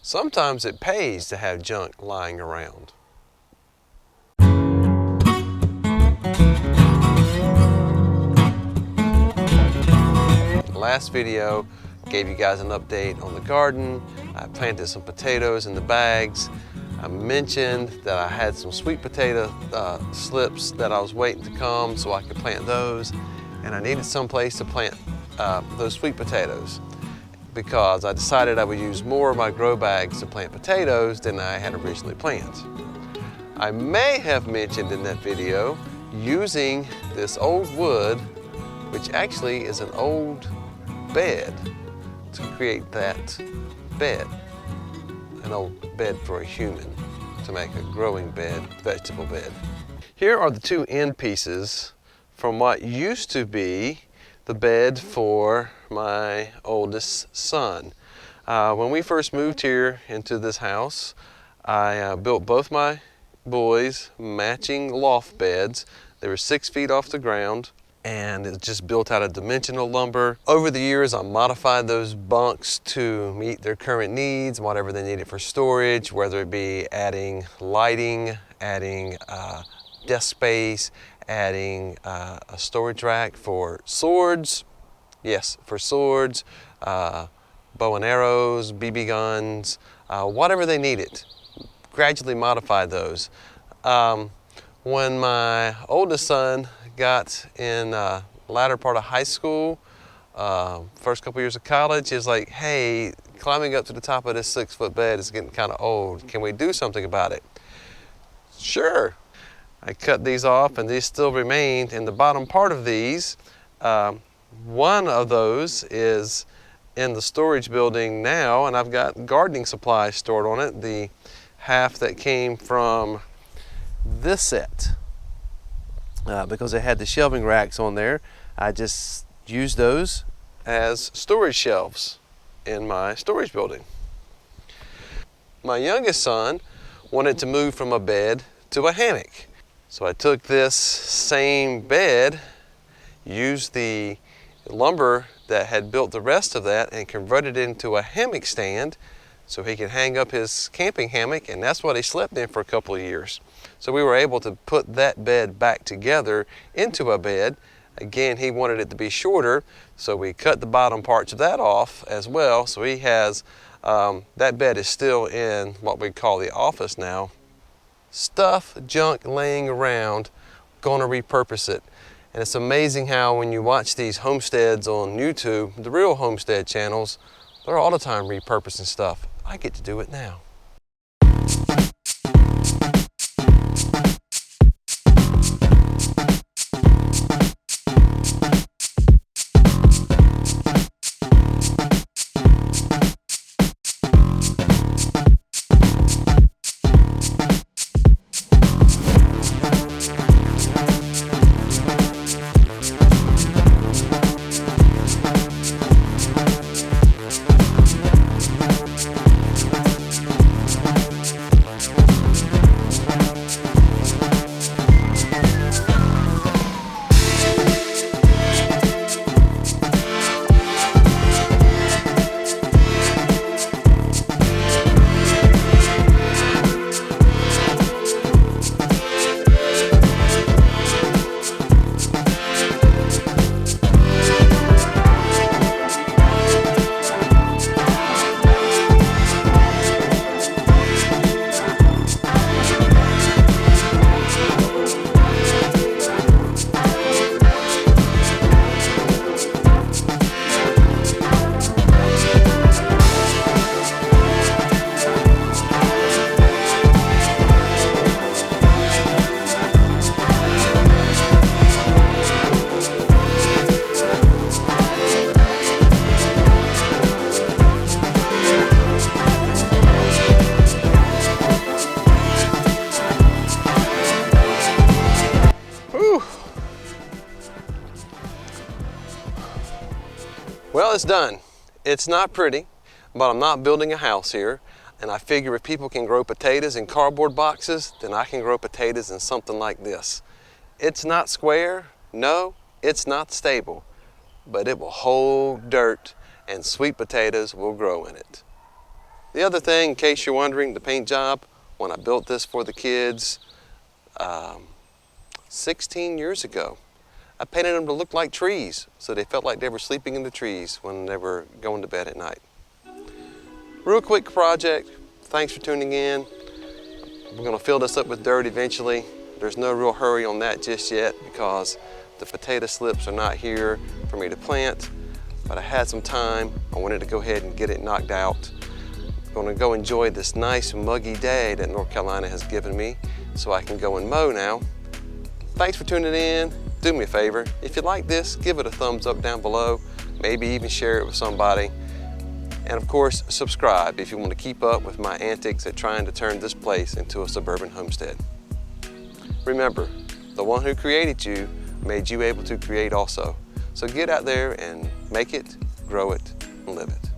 Sometimes it pays to have junk lying around. Last video gave you guys an update on the garden. I planted some potatoes in the bags. I mentioned that I had some sweet potato slips that I was waiting to come so I could plant those, and I needed some place to plant those sweet potatoes because I decided I would use more of my grow bags to plant potatoes than I had originally planned. I may have mentioned in that video using this old wood, which actually is an old bed, to create that bed. An old bed for a human to make a growing bed, vegetable bed. Here are the two end pieces from what used to be the bed for my oldest son. When we first moved here into this house, I built both my boys matching loft beds. They were 6 feet off the ground, and it just built out of dimensional lumber. Over the years, I modified those bunks to meet their current needs, whatever they needed for storage, whether it be adding lighting, adding desk space, adding a storage rack for swords. Yes, for swords, bow and arrows, BB guns, whatever they needed. Gradually modified those. When my oldest son got in latter part of high school, first couple years of college, he was like, hey, climbing up to the top of this 6 foot bed is getting kind of old. Can we do something about it? Sure. I cut these off and these still remained in the bottom part of these. One of those is in the storage building now, and I've got gardening supplies stored on it. The half that came from this set, because it had the shelving racks on there, I just used those as storage shelves in my storage building. My youngest son wanted to move from a bed to a hammock. So I took this same bed, used the lumber that had built the rest of that, and converted it into a hammock stand so he could hang up his camping hammock, and that's what he slept in for a couple of years. So we were able to put that bed back together into a bed. Again, he wanted it to be shorter, so we cut the bottom parts of that off as well. So he has, that bed is still in what we call the office now. Stuff, junk laying around, gonna repurpose it. And it's amazing how when you watch these homesteads on YouTube, the real homestead channels, they're all the time repurposing stuff. I get to do it now. Well, it's done. It's not pretty, but I'm not building a house here. And I figure if people can grow potatoes in cardboard boxes, then I can grow potatoes in something like this. It's not square, no, it's not stable, but it will hold dirt and sweet potatoes will grow in it. The other thing, in case you're wondering, the paint job, when I built this for the kids 16 years ago, I painted them to look like trees, so they felt like they were sleeping in the trees when they were going to bed at night. Real quick project. Thanks for tuning in. We're going to fill this up with dirt eventually. There's no real hurry on that just yet because the potato slips are not here for me to plant, but I had some time. I wanted to go ahead and get it knocked out. I'm going to go enjoy this nice muggy day that North Carolina has given me so I can go and mow now. Thanks for tuning in. Do me a favor, if you like this, give it a thumbs up down below, maybe even share it with somebody. And of course, subscribe if you want to keep up with my antics at trying to turn this place into a suburban homestead. Remember, the one who created you made you able to create also. So get out there and make it, grow it, and live it.